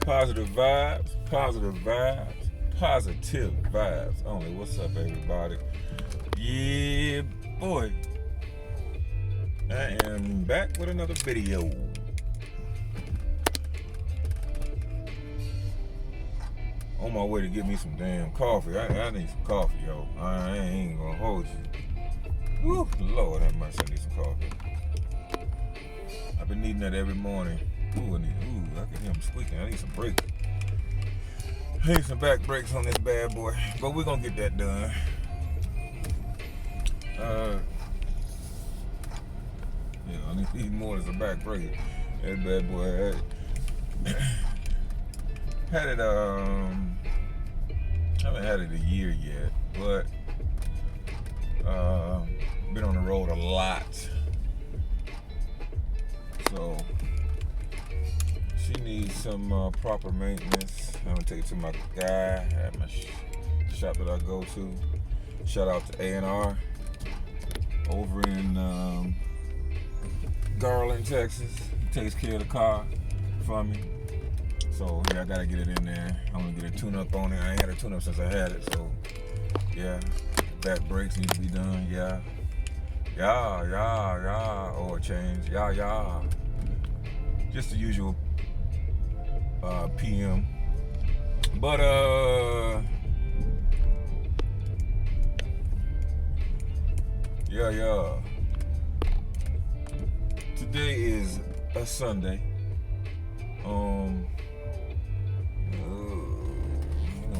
Positive vibes, positive vibes only. What's up, everybody? Yeah, boy. I am back with another video. On my way to get me some damn coffee. I need some coffee, yo. I ain't gonna hold you. Woo, Lord have mercy, I need some coffee. I've been needing that every morning. I can hear him squeaking. I need some brakes. I need some back brakes on this bad boy. But we're gonna get that done. I need more than some back brake. That bad boy had it, I haven't had it a year yet, but been on the road a lot. So she needs some proper maintenance. I'm gonna take it to my guy at my shop that I go to. Shout out to A&R over in Garland, Texas. He takes care of the car for me. So yeah, I gotta get it in there. I'm gonna get a tune-up on it. I ain't had a tune-up since I had it, so yeah. Back brakes need to be done, yeah. Oil change, just the usual PM. But today is a Sunday.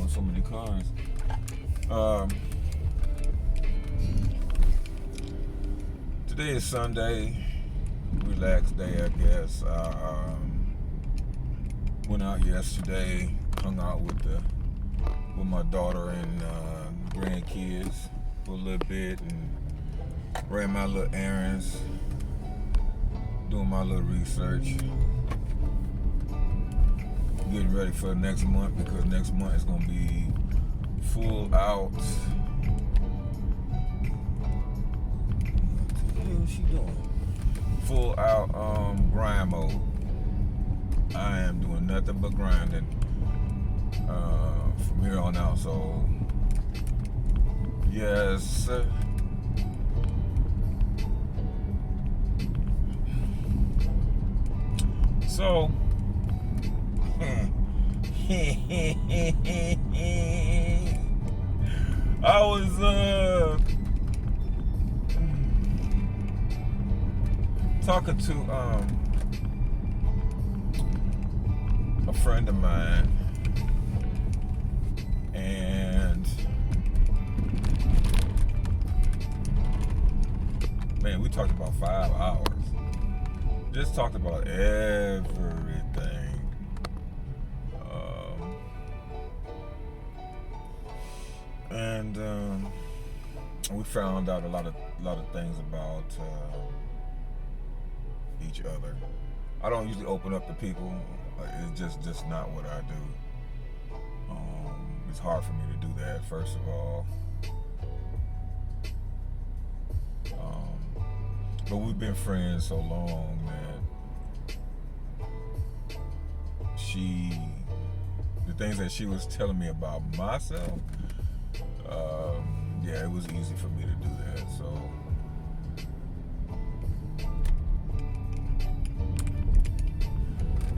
So many cars. Today is Sunday, relaxed day, I guess. Went out yesterday, hung out with my daughter and grandkids for a little bit, and ran my little errands, doing my little research, getting ready for next month, because next month is gonna be full out. What the hell is she doing? Full out grind mode. I am doing nothing but grinding from here on out. So yes. So I was talking to a friend of mine, and man, we talked about 5 hours. Just talked about everything. And we found out a lot of things about each other. I don't usually open up to people. It's just not what I do. It's hard for me to do that, first of all. But we've been friends so long that the things that she was telling me about myself, it was easy for me to do that. So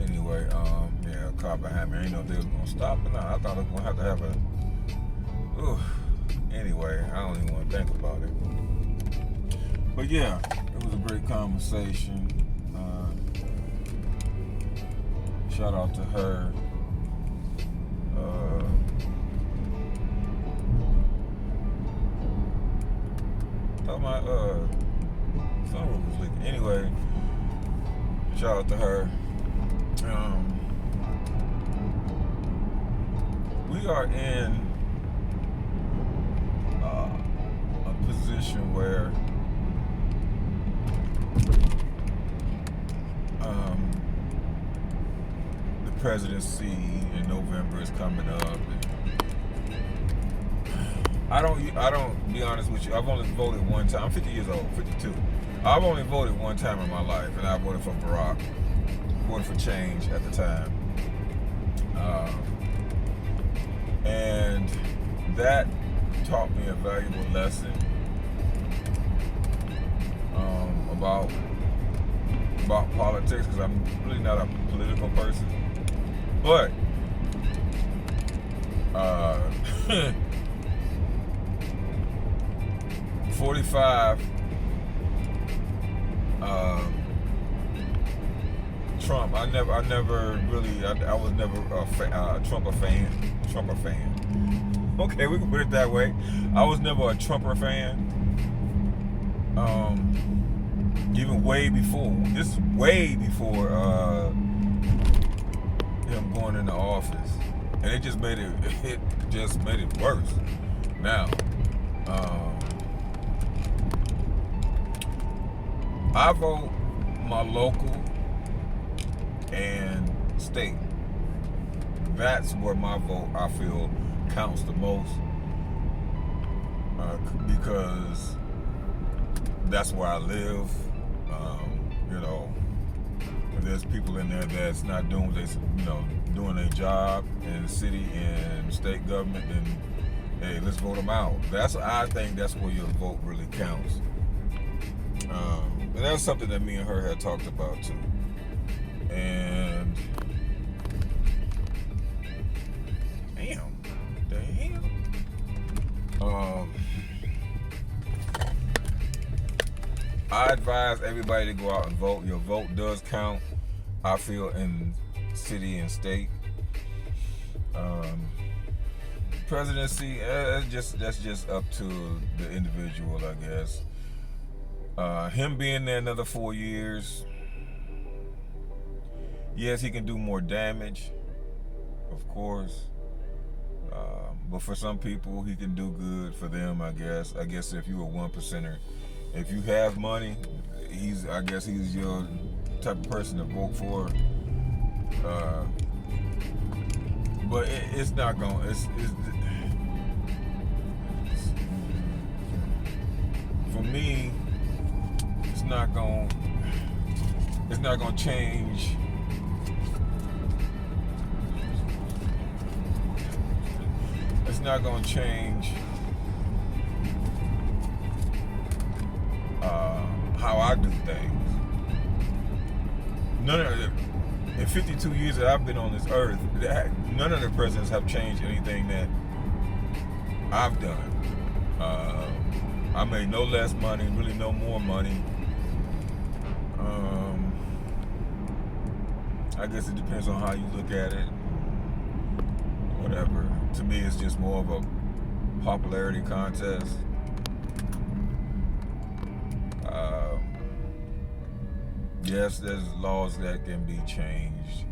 anyway, a car behind me. I didn't know if they was gonna stop or not. I thought I was gonna have a. Anyway, I don't even want to think about it. But yeah, it was a great conversation. Shout out to her. Thought my sunroof was leaking. Anyway, shout out to her. We are in a position where the presidency in November is coming up. I don't be honest with you. I've only voted one time. I'm 50 years old, 52. I've only voted one time in my life, and I voted for Barack. Voted for change at the time. And that taught me a valuable lesson about politics, because I'm really not a political person. But 45, Trump. I was never a Trumper fan. Okay, we can put it that way. I was never a Trumper fan. Even way before him going into office, and it just made it worse. Now, I vote my local and state. That's where my vote, I feel, counts the most, because that's where I live. There's people in there that's not doing doing their job in the city and state government, then hey, let's vote them out. I think that's where your vote really counts. And that's something that me and her had talked about too. And I advise everybody to go out and vote. Your vote does count, I feel, in city and state. Presidency, that's just up to the individual, I guess. Him being there another 4 years, yes, he can do more damage, of course. But for some people, he can do good for them, I guess. I guess if you're a 1%er, if you have money, he's your type of person to vote for. But it's not going. For me, it's not going to change. It's not going to change how I do things. None of it. In 52 years that I've been on this earth, none of the presidents have changed anything that I've done. I made no less money, really no more money. I guess it depends on how you look at it. Whatever. To me, it's just more of a popularity contest. Yes, there's laws that can be changed,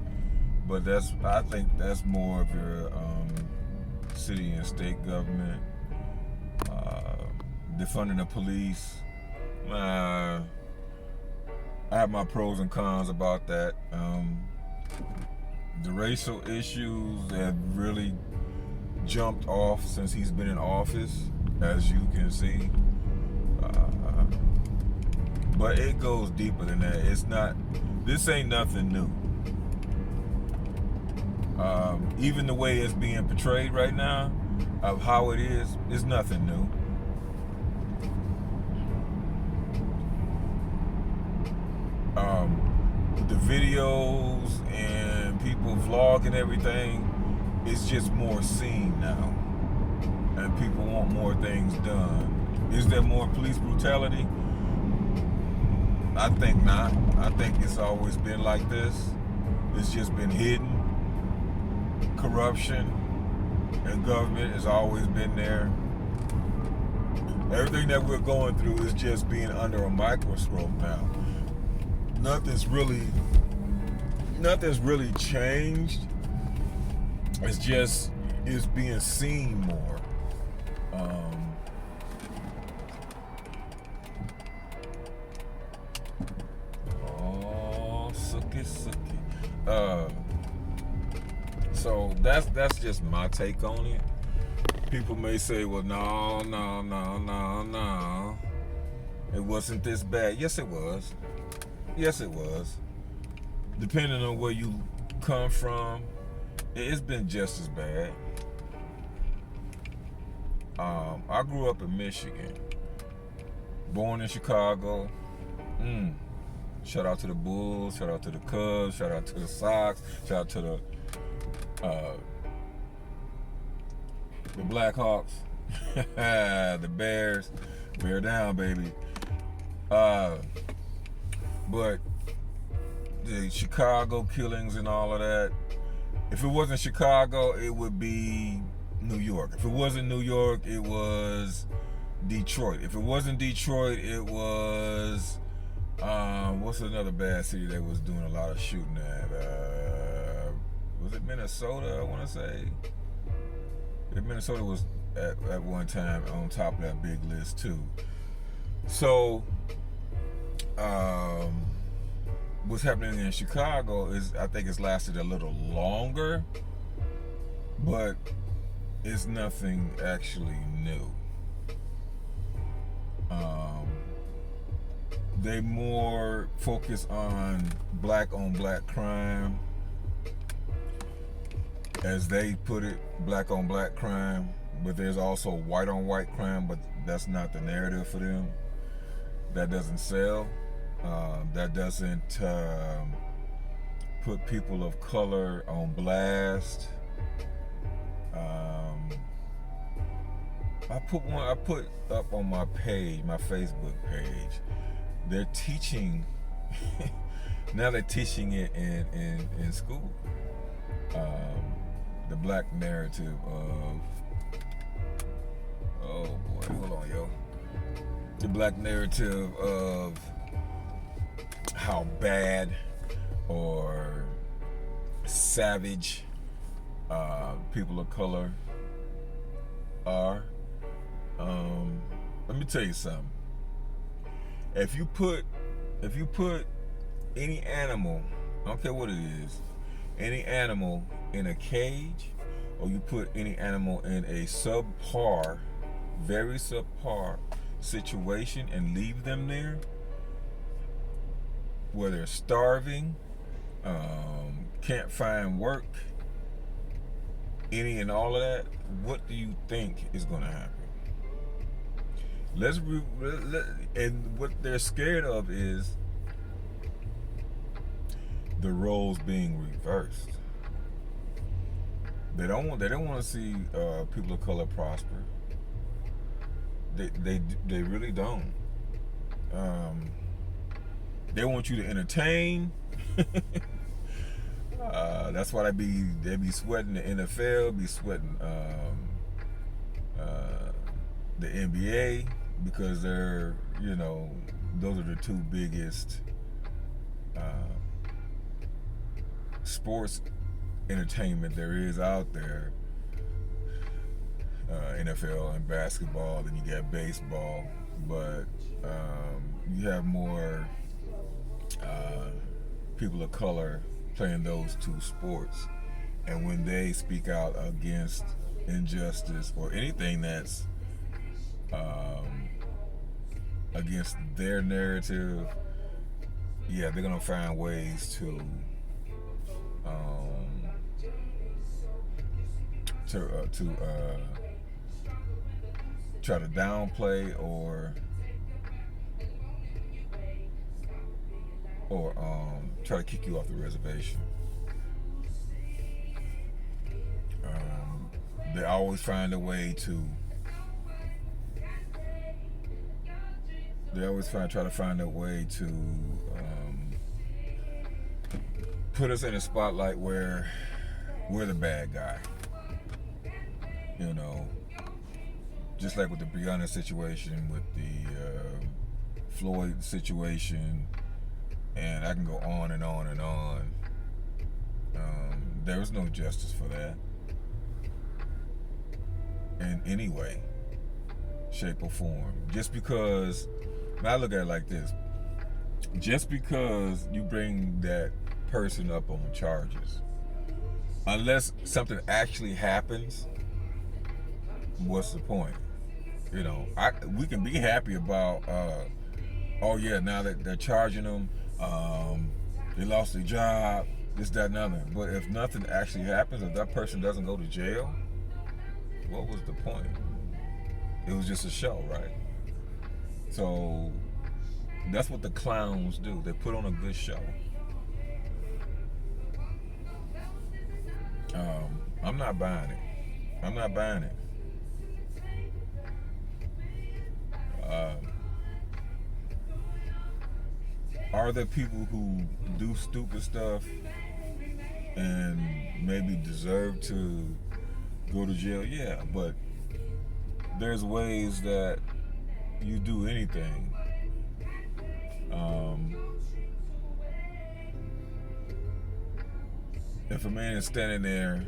but I think that's more of your city and state government. Defunding the police, I have my pros and cons about that. The racial issues have really jumped off since he's been in office, as you can see. But it goes deeper than that. This ain't nothing new. Even the way it's being portrayed right now, of how it is nothing new. The videos and people vlogging everything, it's just more seen now. And people want more things done. Is there more police brutality? I think not. I think it's always been like this. It's just been hidden. Corruption and government has always been there. Everything that we're going through is just being under a microscope now. Nothing's really changed. It's being seen more. So that's just my take on it. People may say, well, no, it wasn't this bad. Yes, it was. Depending on where you come from it's been just as bad. I grew up in Michigan, born in Chicago. Shout out to the Bulls, shout out to the Cubs, shout out to the Sox, shout out to the Blackhawks, the Bears. Bear down, baby. But the Chicago killings and all of that, if it wasn't Chicago, it would be New York. If it wasn't New York, it was Detroit. If it wasn't Detroit, it was what's another bad city that was doing a lot of shooting at? Was it Minnesota? I want to say. Yeah, Minnesota was at one time on top of that big list too. So, what's happening in Chicago is, I think it's lasted a little longer, but it's nothing actually new. They more focus on black on black crime, as they put it, black on black crime, but there's also white on white crime, but that's not the narrative for them. That doesn't sell. That doesn't put people of color on blast. I put up on my page, my Facebook page. They're teaching. Now they're teaching it in school. The black narrative of. Oh boy, hold on, yo. The black narrative of how bad or savage people of color are. Let me tell you something. If you put any animal, I don't care what it is, any animal in a cage, or you put any animal in a subpar, very subpar situation and leave them there, where they're starving, can't find work, any and all of that, what do you think is going to happen? And what they're scared of is the roles being reversed. They don't want to see people of color prosper. They really don't. They want you to entertain. That's why they be sweating the NFL, be sweating the NBA, because they're, those are the two biggest sports entertainment there is out there. NFL and basketball, then you got baseball, but you have more people of color playing those two sports, and when they speak out against injustice or anything that's against their narrative, yeah, they're gonna find ways to try to downplay or try to kick you off the reservation. They always find a way to. They always try to find a way to put us in a spotlight where we're the bad guy. Just like with the Breonna situation, with the Floyd situation, and I can go on and on and on. There is no justice for that in any way, shape, or form. Just because, I look at it like this, just because you bring that person up on charges, unless something actually happens, what's the point? We can be happy about, oh yeah, now that they're charging them, they lost their job, this, that, and other. But if nothing actually happens, if that person doesn't go to jail, what was the point? It was just a show, right? So that's what the clowns do. They put on a good show. I'm not buying it. I'm not buying it. Are there people who do stupid stuff and maybe deserve to go to jail? Yeah, but there's ways that you do anything. If a man is standing there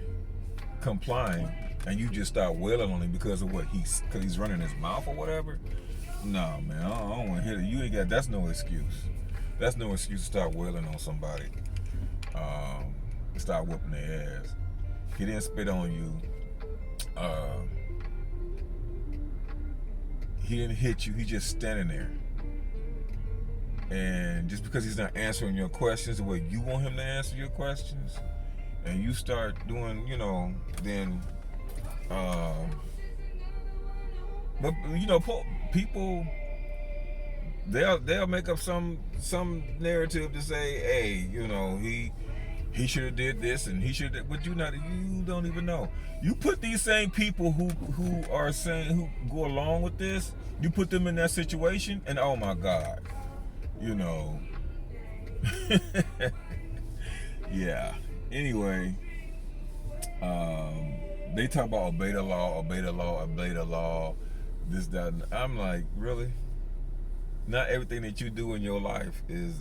complying and you just start wailing on him because of what he's running his mouth or whatever, no, man, I don't want to hear it. You ain't got. That's no excuse. That's no excuse to start wailing on somebody. Start whooping their ass. He didn't spit on you. He didn't hit you. He just standing there. And just because he's not answering your questions the way you want him to answer your questions, and you start doing, then, but people, they'll make up some narrative to say, hey, he should have did this and he should have, but you don't even know. You put these same people who are saying, who go along with this, you put them in that situation, and oh my God, yeah. Anyway, they talk about obey the law, this, that, and I'm like, really? Not everything that you do in your life is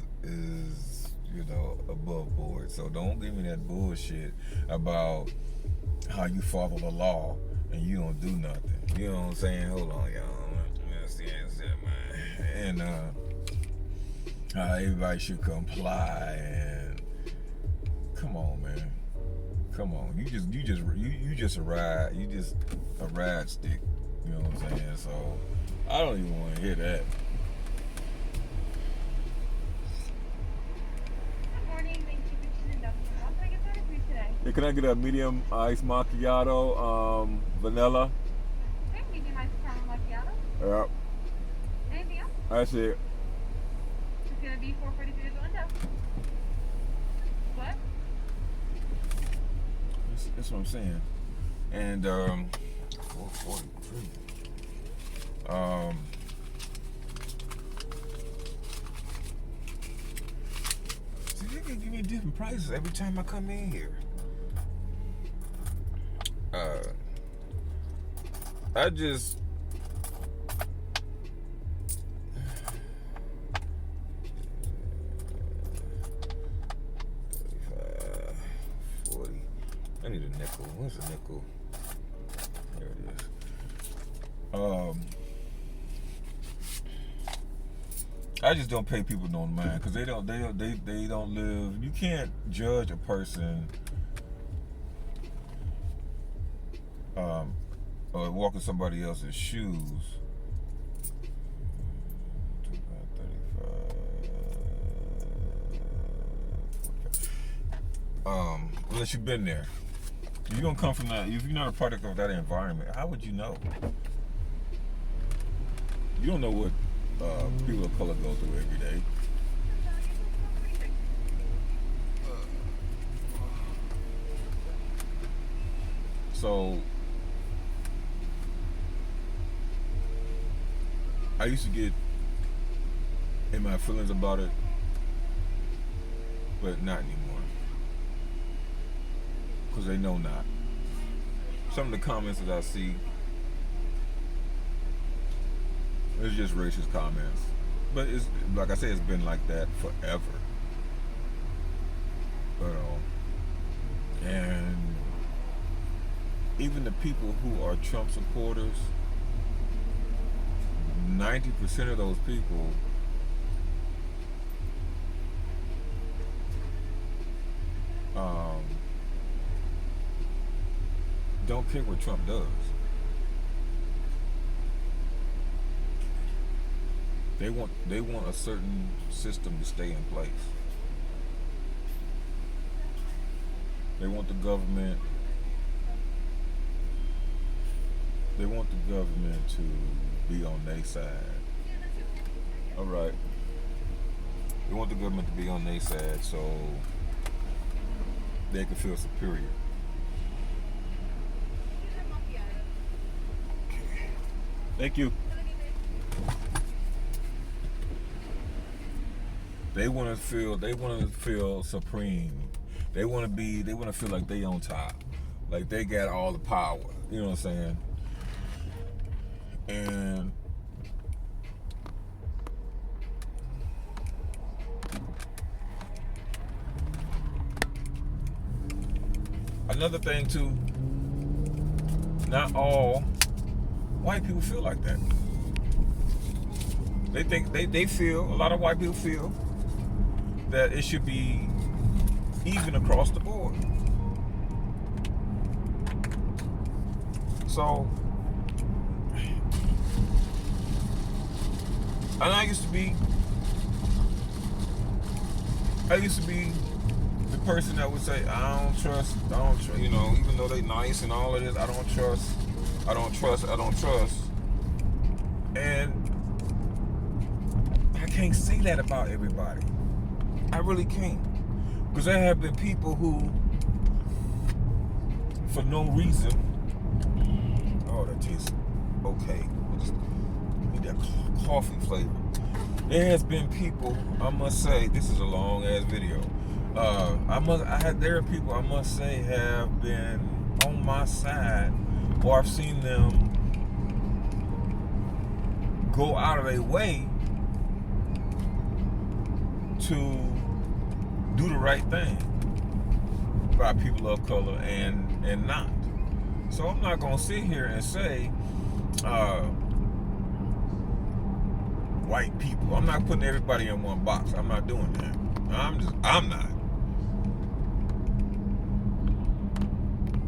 above board. So don't give me that bullshit about how you follow the law and you don't do nothing. You know what I'm saying? Hold on, y'all. And how everybody should comply, and come on, man. Come on. You just a ride. You just a ride stick. You know what I'm saying? So I don't even want to hear that. Yeah, can I get a medium iced macchiato, vanilla? Okay, medium iced caramel macchiato. Yep. Anything else? That's it. It's gonna be $4.43 at the window. What? That's what I'm saying. And $4.43. See, they can give me different prices every time I come in here. I just I need a nickel. Where's the nickel? There it is. I just don't pay people no mind because they don't live. You can't judge a person or walk in somebody else's shoes. Unless you've been there. You don't come from that. If you're not a product of that environment, how would you know? You don't know what people of color go through every day. So I used to get in my feelings about it, but not anymore. Because they know not. Some of the comments that I see, it's just racist comments. But it's like I say, it's been like that forever. And even the people who are Trump supporters, 90% of those people don't care what Trump does. They want a certain system to stay in place. They want the government. They want the government to be on their side. All right. They want the government to be on their side so they can feel superior. Thank you. They want to feel supreme. They want to feel like they on top. Like they got all the power. You know what I'm saying? And another thing too, not all white people feel like that. They think they feel, a lot of white people feel that it should be even across the board. So, and I used to be the person that would say, I don't trust, you know, even though they nice and all of this, I don't trust. And I can't say that about everybody. I really can't. Because there have been people who, for no reason, oh, that tastes okay. I just need that coffee flavor. There has been people, I must say, this is a long ass video. There are people I must say have been on my side, or I've seen them go out of their way to do the right thing by people of color and not. So I'm not gonna sit here and say white people. I'm not putting everybody in one box. I'm not doing that. I'm not.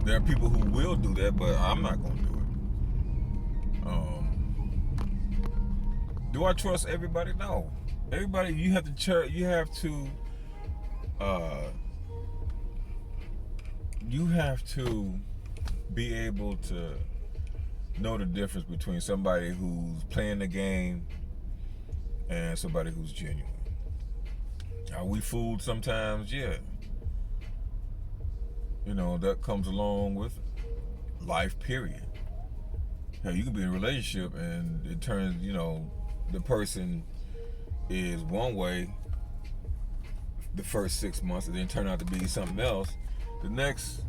There are people who will do that, but I'm not gonna do it. Do I trust everybody? No. Everybody, you have to be able to know the difference between somebody who's playing the game and somebody who's genuine. Are we fooled sometimes? Yeah. You know, that comes along with life, period. Now, you can be in a relationship and it turns, you know, the person is one way the first 6 months and then turn out to be something else the next,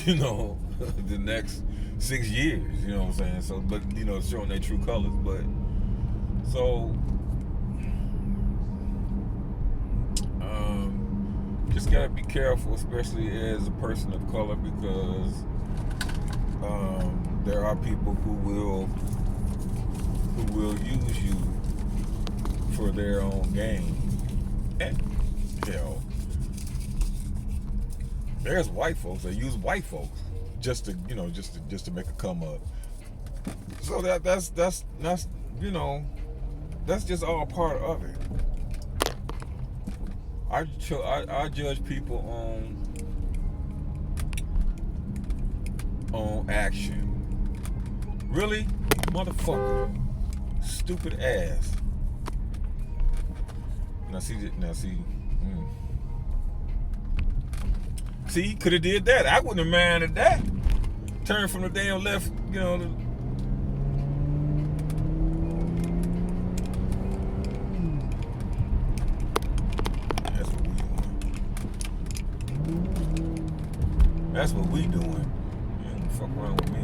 you know, the next 6 years, you know what I'm saying? So, but, you know, showing their true colors. But, so, just gotta be careful, especially as a person of color, because there are people who will use you for their own gain. And hell, there's white folks that use white folks just to, you know, just to make a come up. So that's you know, that's just all part of it. I judge people on action. Really, motherfucker, stupid ass. Now see. See, could have did that. I wouldn't have minded that. Turn from the damn left, you know. That's what we doing. You ain't fuck around with me.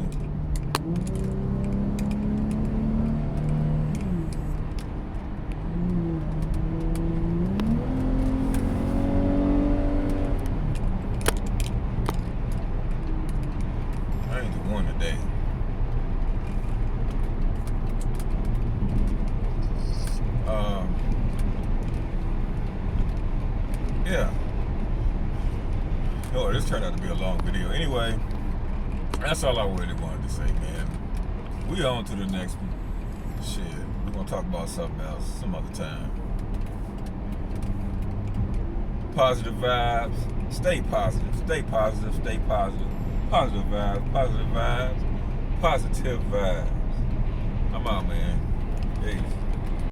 I ain't the one today. Yeah. Oh, this turned out to be a long video. Anyway, that's all I really wanted to say, man. We on to the next shit. We're gonna talk about something else some other time. Positive vibes. Stay positive. Stay positive. Stay positive. Positive vibes. Positive vibes. Positive vibes. I'm out, man. Peace.